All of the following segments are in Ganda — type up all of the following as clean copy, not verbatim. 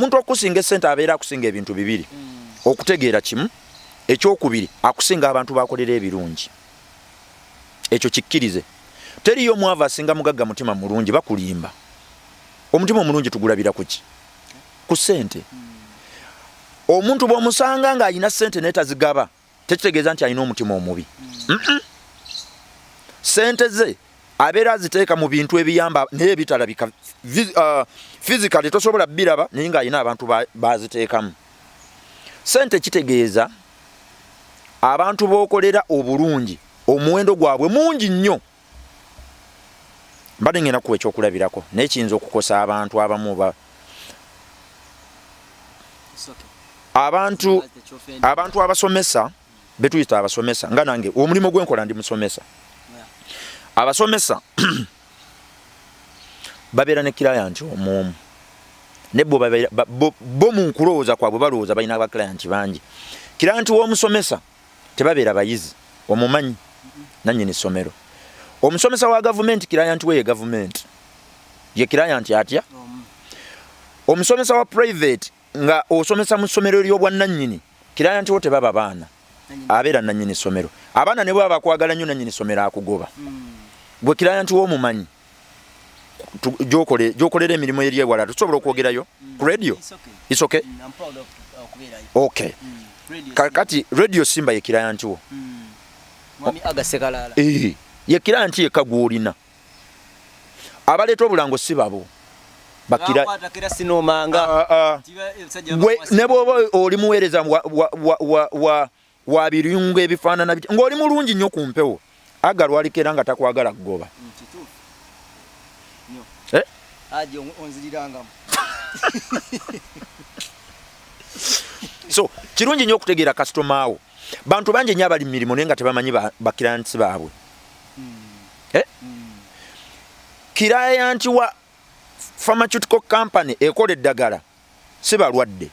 omuntu okusinga essente abeera akusinga ebintu bibiri okutegeera kimu ekyokubiri akusinga abantu bakolera ebirungi ekyo kikkirize teriyo omwavu asinga mugagga mutima mulungi bakulimba omutima omulungi tugulabira kuki ku ssente omuntu bw'omusanga ng'alina ssente naye tazigaba tekitegeeza nti alina omutima omubi ssente ze abeera aziteeka mu bintu ebiyamba naye bitalabika physically tosobola biraba naye ng'alina abantu baziteekamu ssente kitegeeza abantu b'okolera obulungi omuwendo gwabwe mungi nnyo mbadde ngenda kuwa ekyokulabirako naye kiyinza okukosa abantu abamu abantu abasomesa betuyita abasomesa nga nange omulimu gwenkola ndi musomesa abasomesa babeera ne kilayanti omwomu ne bo mu nkulowooza kwabwe balowooza balina abakilayanti bangi kilayanti w'omusomesa tebabeera bayizi omumanyi nannyini ssomero omusomesa wa gavumenti kilayanti we ye gavumenti ye kilayanti atya omusomesa wa private nga osomesa mu ssomero ly'obwannannyini kilayanti wo tebaba baana abeera nannyini ssomero abaana ne bwe baba bakwagala nnyo nannyini ssomero akugoba gwe kilayanti w'omumanyi gyokolera emirimu eri ewala tusobola okwogerayo ku radio is okay okay kakati radio simba ye kilayanti wo ye kilayanti yekka gw'olina abaleeta obulango si babo ne bwoba oli muweereza wa birungo ebifaanana ng'oli mulungi nnyo ku mpewo aga lwalikera nga takwagala kugoba so kirungi nnyo okutegeera kasitoma wo bantu bangi nnyo abali mu mirimu naye nga tebamanyi bakilayanti baabwe kilayanti wa pharmaceutical company ekola eddagala si balwadde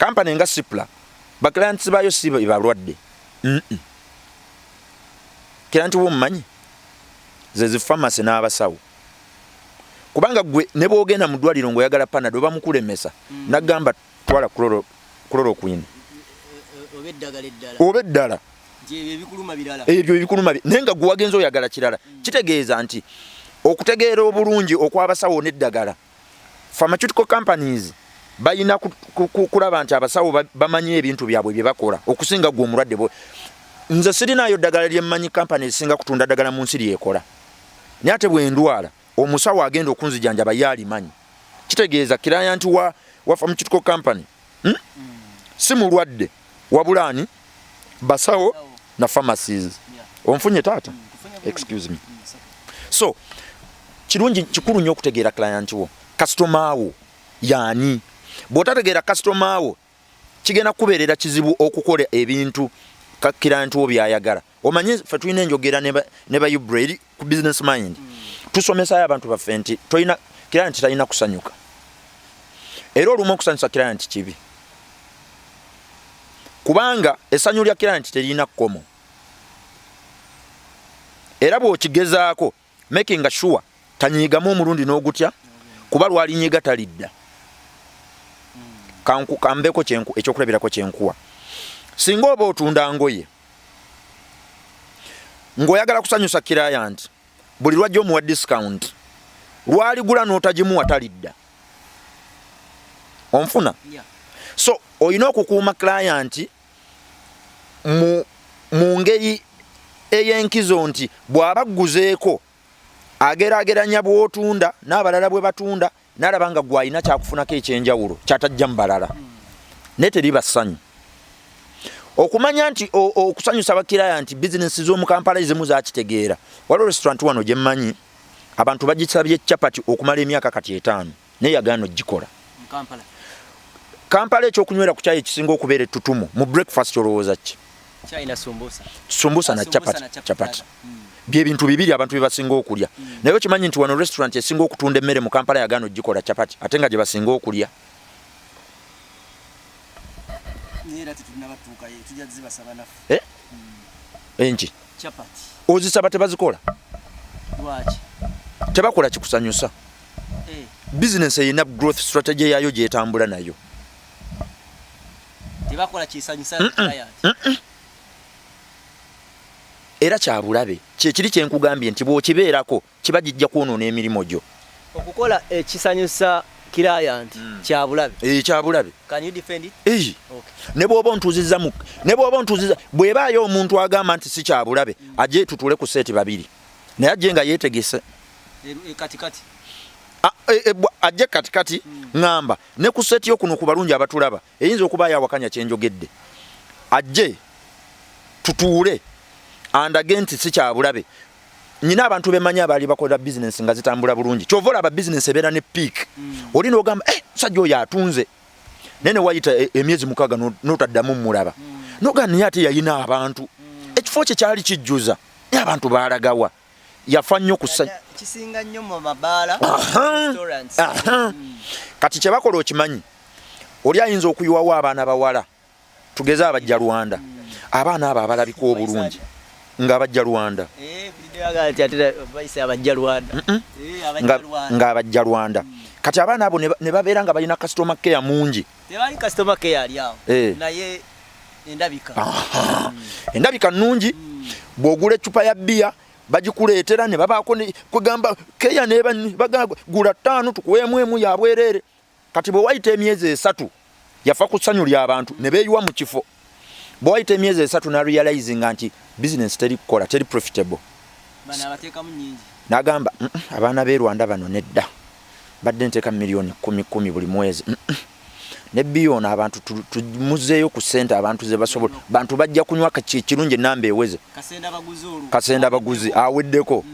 company nga Cipla bakilayanti baayo si balwadde kilayanti w'omumanyi ze pharmacy n'abasawo kubanga gwe ne bw'ogenda mu ddwaliro ng'oyagala panado bamukulemesa nagamba twala chloroquine oba eddala ebyo ebikuluma naye nga gwe wagenza oyagala kirala kitegeeza nti okutegeera obulungi okw'abasawo n'eddagala pharmaceutical companies balina kulaba nti abasawo bamanyi ebintu byabwe bye bakola okusinga gwe omulwadde nze sirinayo ddagala lyemmanyi kampani esinga kutunda ddagala mu nsi lyekola naye ate bwe ndwala omusawo agenda okunzijanjaba ye alimanyi kitegeeza kilayanti wa pharmaceutical company si mulwadde wabulaani basawo na pharmacies onfunye taata excuse me so kirungi kikulu nnyo okutegeera kilayanti wo kasitoma wo yaani bw'otategeera kasitoma wo kigenda kubeerera kizibu okukola ebintu kilayanti wo byayagala omanyi ffe tulina enjogera ne ba Ubraid ku business mind tusomesayo abantu baffe nti kilayanti talina kusanyuka era olumu okusanyusa kilayanti kibi kubanga essanyu lya kilayanti terina kkomo era bw'okigezaako making sure tanyiigamu omulundi n'ogutya kuba lwalinyiga talidda kambeko ekyokulabirako kyenkuwa singa oba otunda ngoye ng'oyagala kusanyusa kilayanti buli lwajja omuwa discount lwaligula n'otagimuwa talidda onfuna so olina okukuuma kilayanti mu ngeri ey'enkizo nti bw'aba agguzeeko ageraageranya bw'otunda n'abalala bwe batunda n'alaba nga gwe alina kyakufunako ekyenjawulo kyatajja mu balala naye teriba ssanyu okumanya nti okusanyusa abakilayanti bizinesi z'omu Kampala ezimu zakitegeera waliwo restaurant wano gye mmanyi abantu bagisabye capati okumala emyaka kati 5 naye yagaana ogikola Kampala ekyokunywera ku kyayi ekisinga okubeera ettutumu mu breakfast olowooza ki sumbusa na capati byebintu bibiri abantu bye basinga okulya naye okimanyi nti wano restaurant esinga okutunda emmere mu Kampala yagaana ogikola capati ate nga gye basinga okulya enki ozisaba tebazikola tebakola kikusanyusa business eyina growth strategy yayo gyetambula nayo. Tebakola kisanyusa client. Era kyabulabe kyekiri kyenkugambye nti bw'okibeerako kiba gijja kwonoona emirimu gyo. Okukola ekisanyusa client kyabulabe. Kyabulabe. Can you defend it? Okay. Ne bw'oba ontuuzizza bw'ebaayo omuntu agamba nti si kyabulabe ajje tutule ku seeti babiri naye ajje nga yeetegese. Katikati. Ajje katikati ngamba ne ku seeti yo kuno ku balungi abatulaba eyinza okuba yawakanya kyenjogedde. Ajje tutuule andage nti si kyabulabe. Nyina abantu bemanyi abali bakola business nga zitambula bulungi. Kyova olaba business ebeera ne peak. Olina ogamba musajja oyo atunze. Nene wayita emyezi mukaaga n'otaddamu mulaba. N'ogamba ate yalina abantu. Ekifo kye kyali kijjuza. Abantu baalagawa. Yafa nnyo kisinga nnyo mu mabaala restaurants. Kati kye bakola okimanyi. Oli ayinza okuyiwawo abaana bawala. Tugeze abajja Rwanda. Abaana abo abalabika obulungi nga abajja Rwanda. Nga abajja Rwanda. Kati abaana abo ne babeera nga balina customer care mungi. Tebali customer care ali awo. Naye endabika. Endabika nnungi. Bw'ogula eccupa ya bbiya bagikuleetera ne babaako kugamba keya bagamba gula 5 tukuweemu emu ya bwereere. Kati bwe wayita emyezi 3 yafa ku ssanyu ly'abantu ne beeyiwa mu kifo. Bwe wayita emyezi 3 na realizing nti business teri kukola teri profitable. Bana abateekamu nnyingi. N'agamba abaana b'e Rwanda bano nedda. Badde nteeka milioni 10 buli mwezi. Ne billion abantu tumuzeeyo ku ssente abantu ze basobola. Bantu bajja kunywa kirungi ennamba eweze. Kasenda baguzi aweddeko.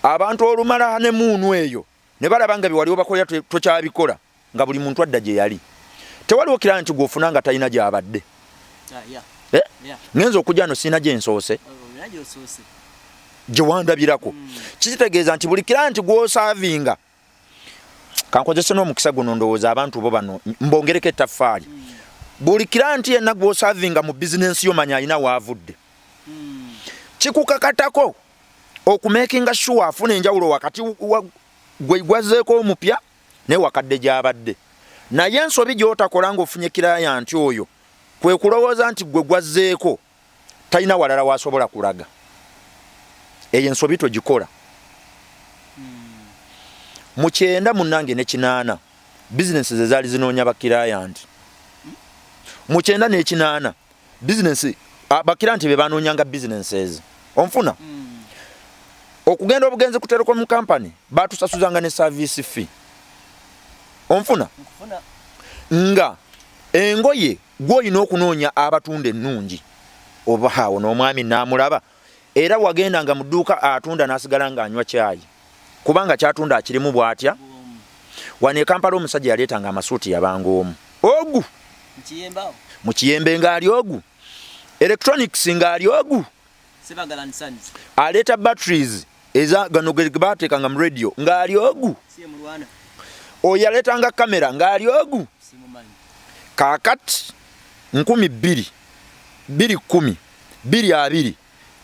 Abantu olumala ne muunu eyo. Ne balaba nga biwali obakolera tokyabikola nga buli muntu adda gye yali. Tewaliwo kirala nti gw'ofuna nga talina gy'abadde. Ngenza okujja no sina gye nsoose. Gye wandabirako. Kitegeeza nti buli kirala nti gw'osaavinga. Kankozese n'omukisa guno ndowooza abantu bo bano mbongereko ettaffaali. Buli kirala nti yenna gw'osaavinga mu bizinensi yo manya alina waavudde. Kikukakatako okumakinga sure afuna enjawulo wakati gwe gwazeeko omupya ne wakadde gy'abadde. Naye ensobi gy'otakola ng'ofunye client oyo kwe kulowooza nti gwe gwazeeko talina walala wasobola kulaga. Eyo ensobi togikola. Mu 9 munnange ne 8 business ze zaali zinoonya ba client. Mu 9 ne 8 business ba client be banoonyanga businesses. Onfuna? Okugenda obugenzi ku telecom company batusasuzanga ne service fee. Onfuna? Nga engoye gw'olina okunoonya abatunda ennungi. Oba awo n'omwami n'amulaba. Era wagendanga mu dduuka atunda n'asigala ng'anywa caayi. Kubanga kyatunda akirimu bw'atya. Wane Kampala omusajja yaleetanga amasuuti yabanga omu. Ogu! Mu Kiyembe ng'ali ogu. Electronics ng'ali ogu. Aleeta batteries eza gano ge baateekanga mu radio ng'ali ogu. Oyo yaleetanga kamera ng'ali ogu. Kaakati 20,000, 210, 220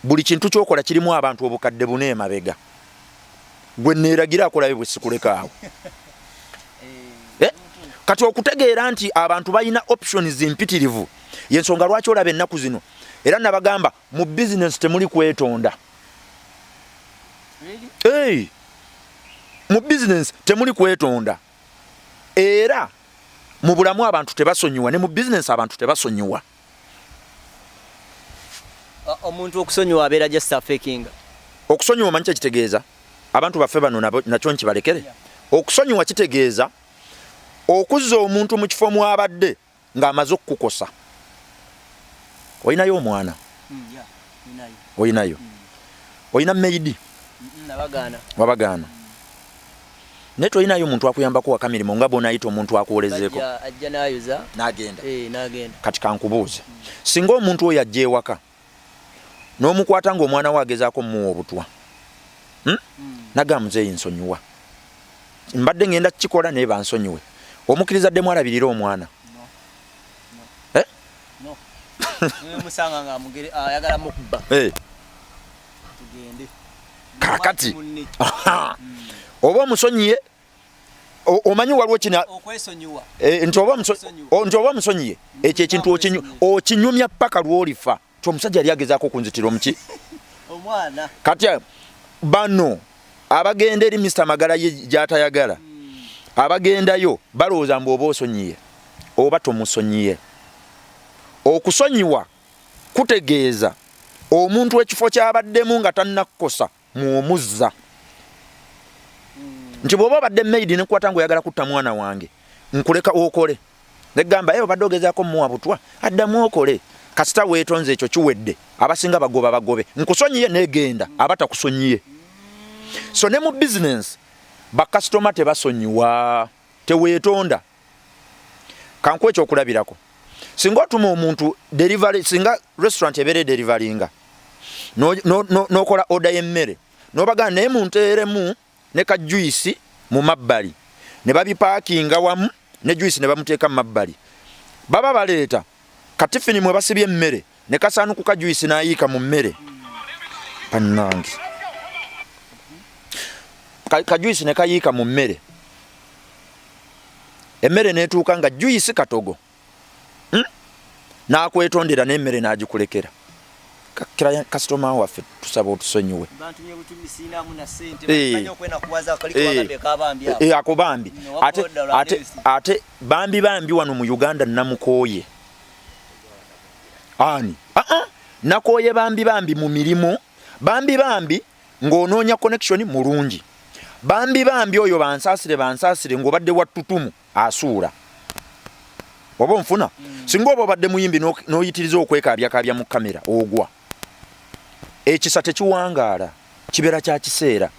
buli kintu kyokola kirimu abantu obukadde bune emabega. Gwe neeragira akolabe bwe sikuleka awo. Kati okutegeera nti abantu balina options mpitirivu yensonga lwaki olaba ennaku zino era nabagamba mu business temuli kwetonda. Mu business temuli kwetonda era mu bulamu abantu tebasonyiwa ne mu business abantu tebasonyiwa. Omuntu okusonyiwa abeera just faking. Okusonyiwa manyi kitegeeza abantu baffe bano nakyo nkibalekere. Okusonyiwa kitegeeza okuzza omuntu mu kifo mwabadde ng'amaze okukukosa. Oyinayo omwana? Oyinayo? Oyina maidi? Wabagaana. Naye tolinayo omuntu akuyambako wakamirimu nga bw'onaayita omuntu akuwolezeeko. Ajja n'ayuza n'agenda. N'agenda. Kati kankubuuze. Singa omuntu oyo ajja ewaka n'omukwata ng'omwana we agezaako mmuwa obutwa. Naga muzeeyi nsonyiwa. Mbadde ngenda kukikola naye bansonyiwe. Omukkiriza ddemu alabirira omwana. Musanga ng'amugere ayagala mukubba. Tugende. Kakati. Oba omusonyiye omanyi waliwo kina okwesonyiwa nti oba musonyiye ekyo ekintu okinyumya paka lwolifa ti omusajja yali agezaako okunzitira omuki omwana kati bano abagenda eri Mr. Magala gy'atayagala abagendayo balowooza mbu oba osonyiye oba tomusonyiye. Okusonyiwa kutegeeza omuntu ekifo kyabaddemu nga tannakukosa muomuzza. Nti bw'oba obadde maidi nekwata ngu oyagala kutta mwana wange nkuleka okole negamba obadde ogezaako muwa butwa addamu okole kasita weetonze ekyo kiwedde abasinga bagobe nkusonyiye negenda abatakusonyiye. So ne mu business bakasitoma tebasonyiwa teweetonda. Kankuwa ekyokulabirako singa otuma omuntu delivery singa restaurant ebere deliverynga nokola order y'emmere nobaga naye munteeremu ne ka juice mu mabbali ne babipaakinga wamu ne juice ne bamuteeka mu mabbali baba baleeta katifini mwe basibye emmere ne kasaanuku ka juice n'ayiika mu mmere pannange ka juice ne kayiika mu mmere emmere neetuuka nga juice katogo n'akwetondera n'emmere n'agikulekera. Kira customer waffe tusaba otusonyiwe. Akubambi ate bambi wano mu Uganda namukooye ani nakooye bambi mu mirimu bambi ng'onoonya connection mulungi bambi oyo bansaasire ng'obadde wattutumu asuula oba nfuna singa oba obadde muyimbi n'oyitiriza okwekaabya mu kamera ogwa ekisa tekiwangaala kibeera kya kiseera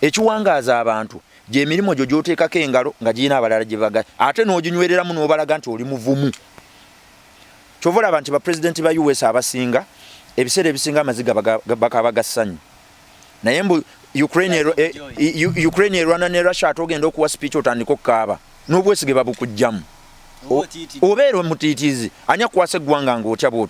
ekiwangaaza abantu gy'emirimu gyo gy'oteekako engalo nga giyina abalala gye baga ate n'oginywereramu n'obalaga nti oli muvumu. Kyova olaba nti bapulezidenti ba US abasinga ebiseera ebisinga amaziga bakaba gassanyu naye mbu Ukraine erwana ne Russia ate ogenda okuwa speech otandika okukaaba n'obwesige babukujjamu obeera omutiitiizi anya kukwasa eggwanga ng'otya bw'otyo